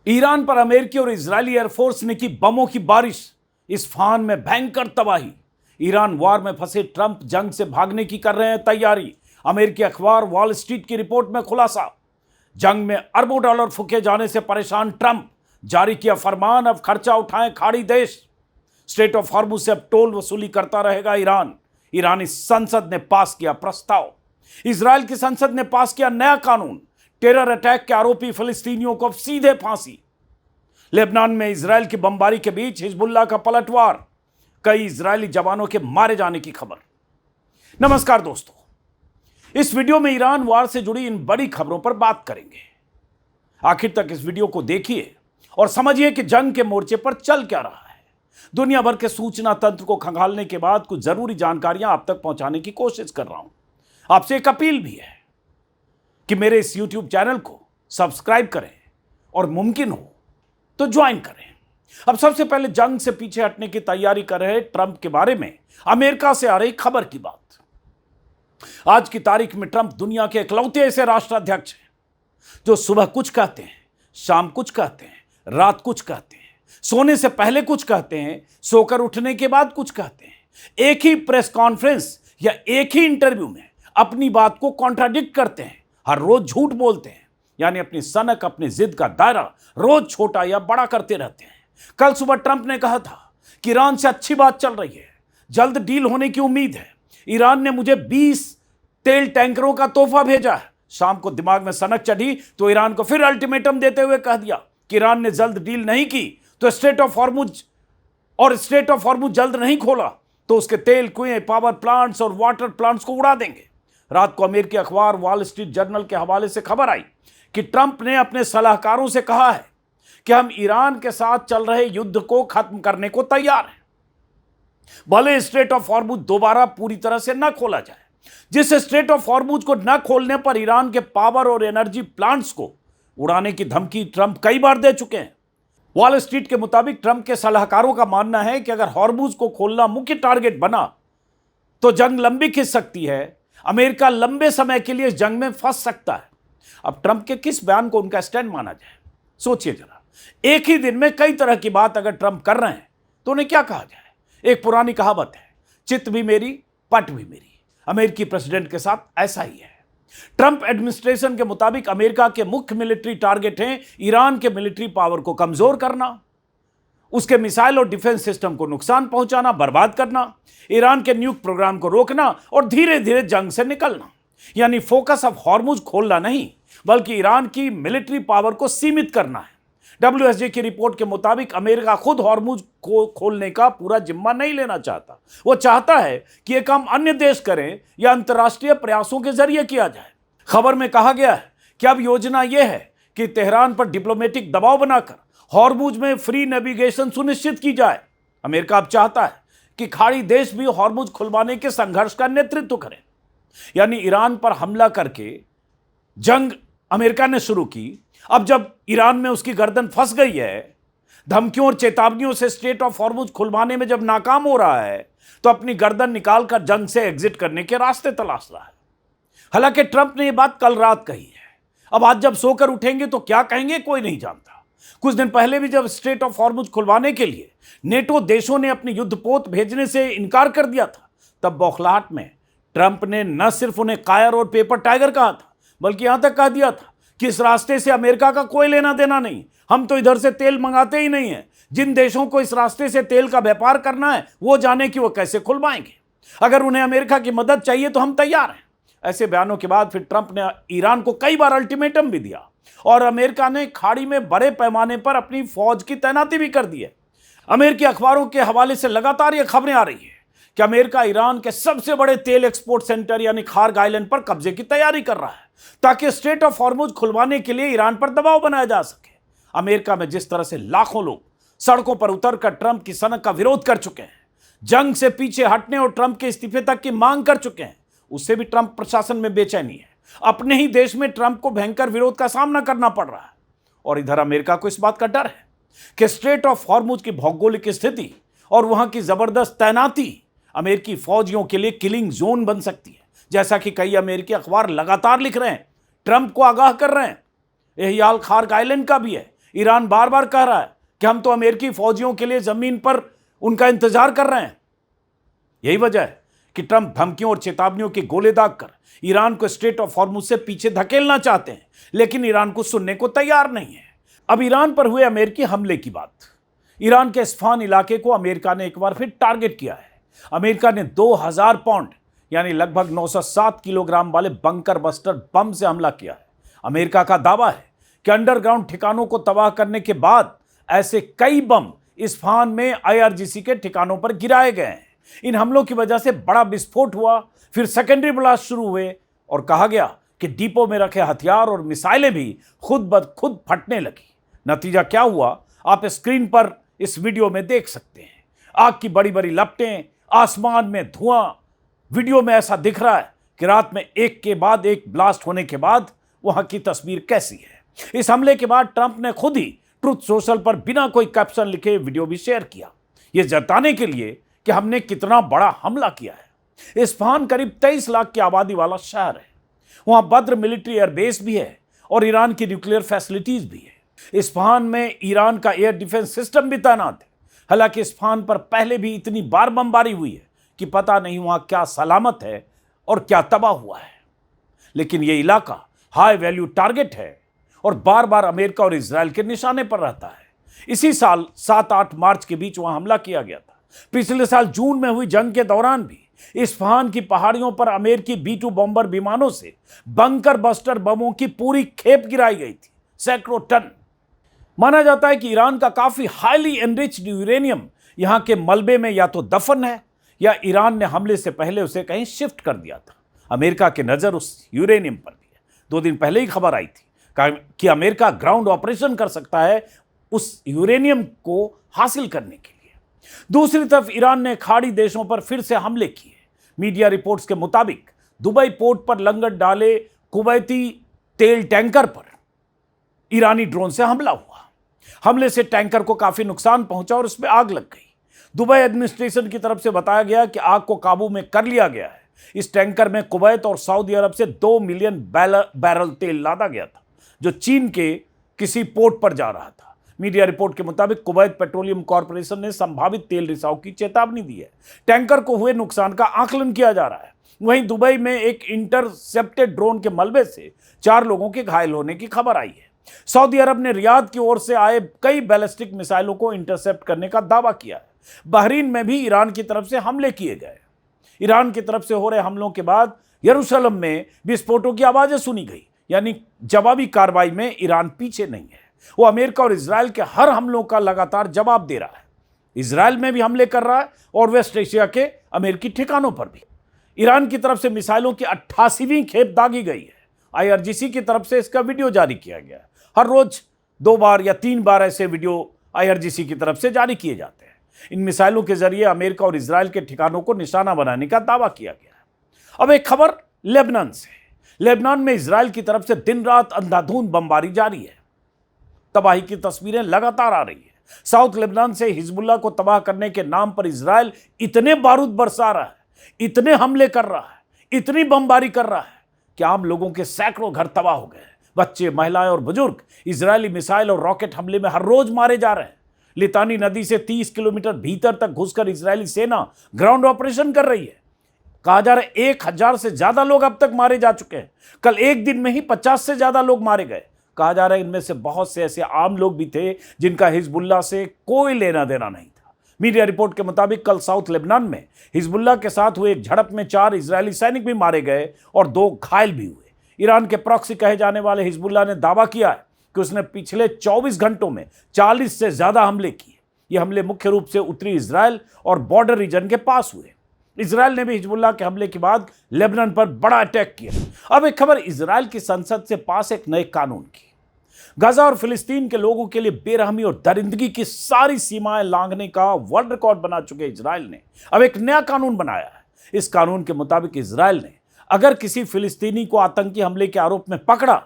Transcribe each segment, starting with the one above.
Iran पर अमेरिकी और इजरायली एयरफोर्स ने की बमों की बारिश, इस्फहान में भयंकर तबाही। ईरान वार में फंसे ट्रंप जंग से भागने की कर रहे हैं तैयारी। अमेरिकी अखबार वॉल स्ट्रीट की रिपोर्ट में खुलासा। जंग में अरबों डॉलर फूके जाने से परेशान ट्रंप, जारी किया फरमान, अब खर्चा उठाएं खाड़ी देश। स्ट्रेट ऑफ हॉर्मुज से अब टोल वसूली करता रहेगा ईरान। ईरानी संसद ने पास किया प्रस्ताव। इजरायल की संसद ने पास किया नया कानून। टेरर अटैक के आरोपी फिलिस्तीनियों को अब सीधे फांसी। लेबनान में इजरायल की बमबारी के बीच हिजबुल्लाह का पलटवार, कई इजरायली जवानों के मारे जाने की खबर। नमस्कार दोस्तों, इस वीडियो में ईरान वार से जुड़ी इन बड़ी खबरों पर बात करेंगे। आखिर तक इस वीडियो को देखिए और समझिए कि जंग के मोर्चे पर चल क्या रहा है। दुनिया भर के सूचना तंत्र को खंगालने के बाद कुछ जरूरी जानकारियां आप तक पहुंचाने की कोशिश कर रहा हूं। आपसे एक अपील भी है कि मेरे इस YouTube चैनल को सब्सक्राइब करें और मुमकिन हो तो ज्वाइन करें। अब सबसे पहले जंग से पीछे हटने की तैयारी कर रहे ट्रंप के बारे में अमेरिका से आ रही खबर की बात। आज की तारीख में ट्रंप दुनिया के इकलौते ऐसे राष्ट्राध्यक्ष हैं जो सुबह कुछ कहते हैं, शाम कुछ कहते हैं, रात कुछ कहते हैं, सोने से पहले कुछ कहते हैं, सोकर उठने के बाद कुछ कहते हैं। एक ही प्रेस कॉन्फ्रेंस या एक ही इंटरव्यू में अपनी बात को कॉन्ट्राडिक्ट करते हैं। हर रोज झूठ बोलते हैं, यानी अपनी सनक, अपनी जिद का दायरा रोज छोटा या बड़ा करते रहते हैं। कल सुबह ट्रंप ने कहा था कि ईरान से अच्छी बात चल रही है, जल्द डील होने की उम्मीद है। ईरान ने मुझे 20 तेल टैंकरों का तोहफा भेजा है। शाम को दिमाग में सनक चढ़ी तो ईरान को फिर अल्टीमेटम देते हुए कह दिया कि ईरान ने जल्द डील नहीं की तो स्ट्रेट ऑफ हॉर्मुज जल्द नहीं खोला तो उसके तेल कुएं, पावर प्लांट्स और वाटर प्लांट्स को उड़ा देंगे। रात को अमेरिकी अखबार वॉल स्ट्रीट जर्नल के हवाले से खबर आई कि ट्रंप ने अपने सलाहकारों से कहा है कि हम ईरान के साथ चल रहे युद्ध को खत्म करने को तैयार हैं, भले स्ट्रेट ऑफ हॉर्मुज दोबारा पूरी तरह से न खोला जाए। जिस स्ट्रेट ऑफ हॉर्मुज को न खोलने पर ईरान के पावर और एनर्जी प्लांट्स को उड़ाने की धमकी ट्रंप कई बार दे चुके हैं। वॉल स्ट्रीट के मुताबिक ट्रंप के सलाहकारों का मानना है कि अगर हॉर्मुज को खोलना मुख्य टारगेट बना तो जंग लंबी खिंच सकती है। अमेरिका लंबे समय के लिए इस जंग में फंस सकता है। अब ट्रंप के किस बयान को उनका स्टैंड माना जाए, सोचिए जरा। एक ही दिन में कई तरह की बात अगर ट्रंप कर रहे हैं तो उन्हें क्या कहा जाए। एक पुरानी कहावत है, चित भी मेरी पट भी मेरी। अमेरिकी प्रेसिडेंट के साथ ऐसा ही है। ट्रंप एडमिनिस्ट्रेशन के मुताबिक अमेरिका के मुख्य मिलिट्री टारगेट हैं ईरान के मिलिट्री पावर को कमजोर करना, उसके मिसाइल और डिफेंस सिस्टम को नुकसान पहुंचाना, बर्बाद करना, ईरान के न्यूक प्रोग्राम को रोकना और धीरे धीरे जंग से निकलना। यानी फोकस अब हॉर्मुज खोलना नहीं बल्कि ईरान की मिलिट्री पावर को सीमित करना है। WSJ की रिपोर्ट के मुताबिक अमेरिका खुद हॉर्मुज को खोलने का पूरा जिम्मा नहीं लेना चाहता। वो चाहता है कि यह काम अन्य देश करें या अंतर्राष्ट्रीय प्रयासों के जरिए किया जाए। खबर में कहा गया है कि अब योजना यह है कि तेहरान पर डिप्लोमेटिक दबाव बनाकर हॉर्मुज में फ्री नेविगेशन सुनिश्चित की जाए। अमेरिका अब चाहता है कि खाड़ी देश भी हॉर्मुज खुलवाने के संघर्ष का नेतृत्व करें। यानी ईरान पर हमला करके जंग अमेरिका ने शुरू की। अब जब ईरान में उसकी गर्दन फंस गई है, धमकियों और चेतावनियों से स्ट्रेट ऑफ हॉर्मुज खुलवाने में जब नाकाम हो रहा है तो अपनी गर्दन निकालकर जंग से एग्जिट करने के रास्ते तलाश रहा है। हालांकि ट्रंप ने यह बात कल रात कही है। अब आज जब सोकर उठेंगे तो क्या कहेंगे कोई नहीं जानता। कुछ दिन पहले भी जब स्ट्रेट ऑफ हॉर्मुज खुलवाने के लिए नेटो देशों ने अपनी युद्धपोत भेजने से इनकार कर दिया था, तब बौखलाहट में ट्रंप ने न सिर्फ उन्हें कायर और पेपर टाइगर कहा था बल्कि यहां तक कह दिया था कि इस रास्ते से अमेरिका का कोई लेना देना नहीं, हम तो इधर से तेल मंगाते ही नहीं है। जिन देशों को इस रास्ते से तेल का व्यापार करना है वो जाने कि वो कैसे खुलवाएंगे। अगर उन्हें अमेरिका की मदद चाहिए तो हम तैयार हैं। ऐसे बयानों के बाद फिर ट्रंप ने ईरान को कई बार अल्टीमेटम भी दिया और अमेरिका ने खाड़ी में बड़े पैमाने पर अपनी फौज की तैनाती भी कर दी है। अमेरिकी अखबारों के हवाले से लगातार ये खबरें आ रही है कि अमेरिका ईरान के सबसे बड़े तेल एक्सपोर्ट सेंटर यानी खार्ग आइलैंड पर कब्जे की तैयारी कर रहा है ताकि स्ट्रेट ऑफ हॉर्मुज खुलवाने के लिए ईरान पर दबाव बनाया जा सके। अमेरिका में जिस तरह से लाखों लोग सड़कों पर उतरकर ट्रंप की सनक का विरोध कर चुके हैं, जंग से पीछे हटने और ट्रंप के इस्तीफे तक की मांग कर चुके हैं, उससे भी ट्रंप प्रशासन में बेचैनी है। अपने ही देश में ट्रंप को भयंकर विरोध का सामना करना पड़ रहा है और इधर अमेरिका को इस बात का डर है कि स्ट्रेट ऑफ हॉर्मुज की भौगोलिक स्थिति और वहां की जबरदस्त तैनाती अमेरिकी फौजियों के लिए किलिंग जोन बन सकती है। जैसा कि कई अमेरिकी अखबार लगातार लिख रहे हैं, ट्रंप को आगाह कर रहे हैं। यही हाल खार्ग आइलैंड का भी है ईरान बार बार कह रहा है कि हम तो अमेरिकी फौजियों के लिए जमीन पर उनका इंतजार कर रहे हैं। यही वजह है कि ट्रंप धमकियों और चेतावनियों के गोले दागकर ईरान को स्ट्रेट ऑफ हॉर्मुज से पीछे धकेलना चाहते हैं, लेकिन ईरान को सुनने को तैयार नहीं है। अब ईरान पर हुए अमेरिकी हमले की बात। ईरान के इस्फहान इलाके को अमेरिका ने एक बार फिर टारगेट किया है। अमेरिका ने 2000 पाउंड यानी लगभग 907 किलोग्राम वाले बंकर बस्टर बम से हमला किया है। अमेरिका का दावा है कि अंडरग्राउंड ठिकानों को तबाह करने के बाद ऐसे कई बम इस्फहान में आईआरजीसी के ठिकानों पर गिराए गए हैं। इन हमलों की वजह से बड़ा विस्फोट हुआ, फिर सेकेंडरी ब्लास्ट शुरू हुए और कहा गया कि डिपो में रखे हथियार और मिसाइलें भी खुद ब खुद फटने लगी। नतीजा क्या हुआ आप स्क्रीन पर इस वीडियो में देख सकते हैं। आग की बड़ी बड़ी लपटें, आसमान में धुआं। वीडियो में ऐसा दिख रहा है कि रात में एक के बाद एक ब्लास्ट होने के बाद वहां की तस्वीर कैसी है। इस हमले के बाद ट्रंप ने खुद ही ट्रुथ सोशल पर बिना कोई कैप्शन लिखे वीडियो भी शेयर किया, यह जताने के लिए कि हमने कितना बड़ा हमला किया है। इस्फहान करीब 23 लाख की आबादी वाला शहर है। वहां बद्र मिलिट्री एयरबेस भी है और ईरान की न्यूक्लियर फैसिलिटीज भी है। इस्फहान में ईरान का एयर डिफेंस सिस्टम भी तैनात है। हालांकि इस्फहान पर पहले भी इतनी बार बमबारी हुई है कि पता नहीं वहां क्या सलामत है और क्या तबाह हुआ है। लेकिन यह इलाका हाई वैल्यू टारगेट है और बार बार अमेरिका और इजराइल के निशाने पर रहता है। इसी साल 7-8 मार्च के बीच वहां हमला किया गया था। पिछले साल जून में हुई जंग के दौरान भी इस्फहान की पहाड़ियों पर अमेरिकी B-2 बॉम्बर विमानों से बंकर बस्टर बमों की पूरी खेप गिराई गई थी, सैकड़ों टन। माना जाता है कि ईरान का काफी हाईली एनरिच्ड यूरेनियम यहां के मलबे में या तो दफन है या ईरान ने हमले से पहले उसे कहीं शिफ्ट कर दिया था। अमेरिका की नजर उस यूरेनियम पर भी है। 2 दिन पहले ही खबर आई थी कि अमेरिका ग्राउंड ऑपरेशन कर सकता है उस यूरेनियम को हासिल करने के लिए। दूसरी तरफ ईरान ने खाड़ी देशों पर फिर से हमले किए। मीडिया रिपोर्ट्स के मुताबिक दुबई पोर्ट पर लंगर डाले कुवैती तेल टैंकर पर ईरानी ड्रोन से हमला हुआ। हमले से टैंकर को काफी नुकसान पहुंचा और उसमें आग लग गई। दुबई एडमिनिस्ट्रेशन की तरफ से बताया गया कि आग को काबू में कर लिया गया है। इस टैंकर में कुवैत और सऊदी अरब से 2 मिलियन बैरल तेल लादा गया था, जो चीन के किसी पोर्ट पर जा रहा था। मीडिया रिपोर्ट के मुताबिक कुवैत पेट्रोलियम कॉर्पोरेशन ने संभावित तेल रिसाव की चेतावनी दी है। टैंकर को हुए नुकसान का आकलन किया जा रहा है। वहीं दुबई में एक इंटरसेप्टेड ड्रोन के मलबे से 4 लोगों के घायल होने की खबर आई है। सऊदी अरब ने रियाद की ओर से आए कई बैलिस्टिक मिसाइलों को इंटरसेप्ट करने का दावा किया है। बहरीन में भी ईरान की तरफ से हमले किए गए। ईरान की तरफ से हो रहे हमलों के बाद यरूशलेम में विस्फोटों की आवाजें सुनी गई, यानी जवाबी कार्रवाई में ईरान पीछे नहीं है। वो अमेरिका और इजराइल के हर हमलों का लगातार जवाब दे रहा है। इजराइल में भी हमले कर रहा है और वेस्ट एशिया के अमेरिकी ठिकानों पर भी। ईरान की तरफ से मिसाइलों की 88वीं खेप दागी गई है। आईआरजीसी की तरफ से इसका वीडियो जारी किया गया है। हर रोज 2 बार या 3 बार ऐसे वीडियो आईआरजीसी की तरफ से जारी किए जाते हैं। इन मिसाइलों के जरिए अमेरिका और इजराइल के ठिकानों को निशाना बनाने का दावा किया गया है। अब एक खबर लेबनान से। लेबनान में इजराइल की तरफ से दिन रात अंधाधुंध बमबारी जारी है। तबाही की तस्वीरें लगातार आ रही है। साउथ लेबनान से हिजबुल्लाह को तबाह करने के नाम पर इजराइल इतने बारूद बरसा रहा है, इतने हमले कर रहा है, इतनी बमबारी कर रहा है कि आम लोगों के सैकड़ों घर तबाह हो गए। बच्चे, महिलाएं और बुजुर्ग इजरायली मिसाइल और रॉकेट हमले में हर रोज मारे जा रहे हैं। लितानी नदी से 30 किलोमीटर भीतर तक घुसकर इजरायली सेना ग्राउंड ऑपरेशन कर रही है। कहा जा रहा है 1000 से ज्यादा लोग अब तक मारे जा चुके हैं। कल एक दिन में ही 50 से ज्यादा लोग मारे गए। कहा जा रहा है इनमें से बहुत से ऐसे आम लोग भी थे जिनका हिजबुल्लाह से कोई लेना देना नहीं था। मीडिया रिपोर्ट के मुताबिक कल साउथ लेबनान में हिजबुल्लाह के साथ हुए एक झड़प में 4 इजरायली सैनिक भी मारे गए और 2 घायल भी हुए। ईरान के प्रॉक्सी कहे जाने वाले हिजबुल्लाह ने दावा किया है कि उसने पिछले 24 घंटों में 40 से ज्यादा हमले किए। ये हमले मुख्य रूप से उत्तरी इजराइल और बॉर्डर रीजन के पास हुए। इजराइल ने भी हिजबुल्लाह के हमले के बाद लेबनान पर बड़ा अटैक किया। अब एक खबर इजराइल की संसद से पास एक नए कानून की। गाजा और फिलिस्तीन के लोगों के लिए बेरहमी और दरिंदगी की सारी सीमाएं लांघने का वर्ल्ड रिकॉर्ड बना चुके इजराइल ने अब एक नया कानून बनाया है। इस कानून के मुताबिक इजराइल ने अगर किसी फिलिस्तीनी को आतंकी हमले के आरोप में पकड़ा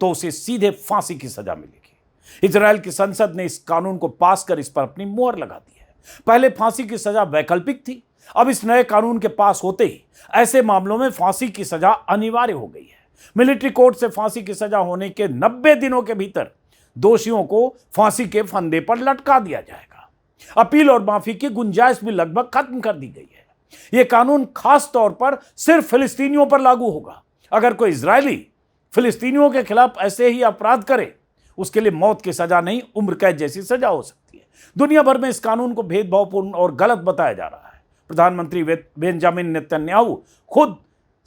तो उसे सीधे फांसी की सजा मिलेगी। इजराइल की संसद ने इस कानून को पास कर इस पर अपनी मोहर लगा दी है। पहले फांसी की सजा वैकल्पिक थी। अब इस नए कानून के पास होते ही ऐसे मामलों में फांसी की सजा अनिवार्य हो गई है। मिलिट्री कोर्ट से फांसी की सजा होने के 90 दिनों के भीतर दोषियों को फांसी के फंदे पर लटका दिया जाएगा। अपील और माफी की गुंजाइश भी लगभग खत्म कर दी गई है। यह कानून खास तौर पर सिर्फ फिलिस्तीनियों पर लागू होगा। अगर कोई इजरायली फिलिस्तीनियों के खिलाफ ऐसे ही अपराध करे, उसके लिए मौत की सजा नहीं, उम्र कैद जैसी सजा हो सकती है। दुनिया भर में इस कानून को भेदभावपूर्ण और गलत बताया जा रहा है। प्रधानमंत्री बेंजामिन नेतन्याहू खुद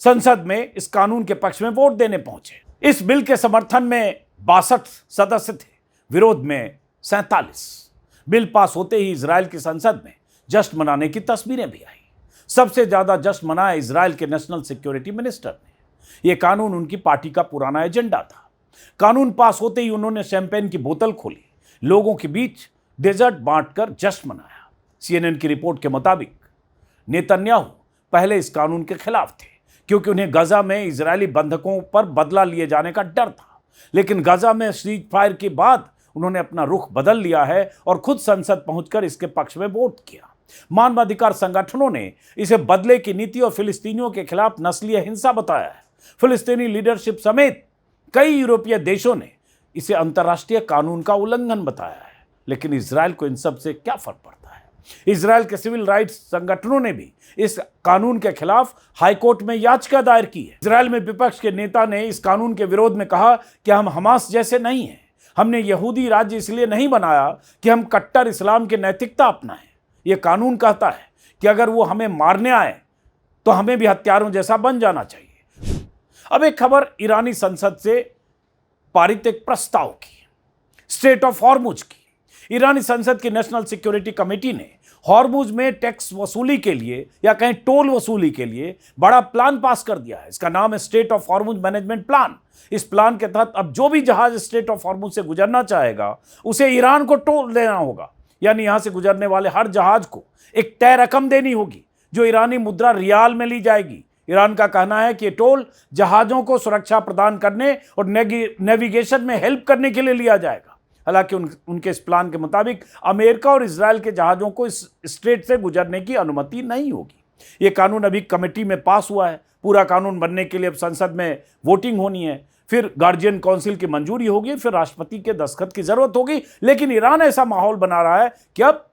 संसद में इस कानून के पक्ष में वोट देने पहुंचे। इस बिल के समर्थन में 62 सदस्य थे, विरोध में 47। बिल पास होते ही इजराइल की संसद में जश्न मनाने की तस्वीरें भी आई। सबसे ज्यादा जश्न मनाया इजराइल के नेशनल सिक्योरिटी मिनिस्टर ने। यह कानून उनकी पार्टी का पुराना एजेंडा था। कानून पास होते ही उन्होंने शैंपेन की बोतल खोली, लोगों के बीच डेजर्ट बांटकर जश्न मनाया। CNN की रिपोर्ट के मुताबिक नेतन्याहू पहले इस कानून के खिलाफ थे, क्योंकि उन्हें गाजा में इजरायली बंधकों पर बदला लिए जाने का डर था। लेकिन गाजा में सीज फायर के बाद उन्होंने अपना रुख बदल लिया है और खुद संसद पहुंचकर इसके पक्ष में वोट किया। मानवाधिकार संगठनों ने इसे बदले की नीति और फिलिस्तीनियों के खिलाफ नस्लीय हिंसा बताया है। फिलिस्तीनी लीडरशिप समेत कई यूरोपीय देशों ने इसे अंतर्राष्ट्रीय कानून का उल्लंघन बताया है। लेकिन इजराइल को इन सब से क्या फर्क पड़ता है? इजराइल के सिविल राइट्स संगठनों ने भी इस कानून के खिलाफ हाईकोर्ट में याचिका दायर की है। इजराइल में विपक्ष के नेता ने इस कानून के विरोध में कहा कि हम हमास जैसे नहीं हैं। हमने यहूदी राज्य इसलिए नहीं बनाया कि हम कट्टर इस्लाम की नैतिकता अपनाएं। यह कानून कहता है कि अगर वो हमें मारने आए तो हमें भी हत्यारों जैसा बन जाना चाहिए। अब एक खबर ईरानी संसद से पारित एक प्रस्ताव की, स्ट्रेट ऑफ हॉर्मुज की। ईरानी संसद की नेशनल सिक्योरिटी कमेटी ने हॉर्मुज में टैक्स वसूली के लिए या कहीं टोल वसूली के लिए बड़ा प्लान पास कर दिया है। इसका नाम है state of Hormuz management plan. इस प्लान के तहत अब जो भी जहाज स्टेट ऑफ हॉर्मुज से गुजरना चाहेगा उसे ईरान को टोल देना होगा, यानी यहां से गुजरने वाले हर जहाज को एक तय रकम देनी होगी जो ईरानी मुद्रा रियाल में ली जाएगी। ईरान का कहना है कि टोल जहाजों को सुरक्षा प्रदान करने और नेविगेशन में हेल्प करने के लिए लिया जाएगा। हालांकि उनके इस प्लान के मुताबिक अमेरिका और इजराइल के जहाजों को इस स्ट्रेट से गुजरने की अनुमति नहीं होगी। यह कानून अभी कमेटी में पास हुआ है। पूरा कानून बनने के लिए अब संसद में वोटिंग होनी है, फिर गार्जियन काउंसिल की मंजूरी होगी, फिर राष्ट्रपति के दस्तखत की जरूरत होगी। लेकिन ईरान ऐसा माहौल बना रहा है कि अब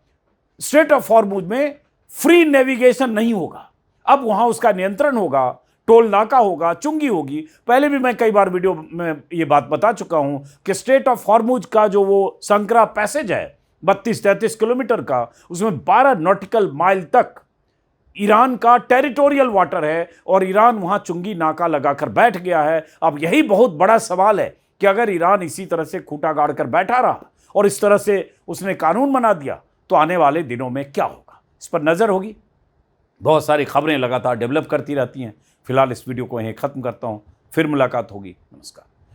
स्ट्रेट ऑफ हॉर्मुज में फ्री नेविगेशन नहीं होगा, अब वहां उसका नियंत्रण होगा, टोल नाका होगा, चुंगी होगी। पहले भी मैं कई बार वीडियो में ये बात बता चुका हूं कि स्ट्रेट ऑफ हॉर्मुज का जो वो संकरा पैसेज है 32-33 किलोमीटर का, उसमें 12 नॉटिकल माइल तक ईरान का टेरिटोरियल वाटर है और ईरान वहां चुंगी नाका लगाकर बैठ गया है। अब यही बहुत बड़ा सवाल है कि अगर ईरान इसी तरह से खूंटा गाड़ कर बैठा रहा और इस तरह से उसने कानून बना दिया तो आने वाले दिनों में क्या होगा, इस पर नजर होगी। बहुत सारी खबरें लगातार डेवलप करती रहती हैं। फिलहाल इस वीडियो को यहीं ख़त्म करता हूँ, फिर मुलाकात होगी। नमस्कार।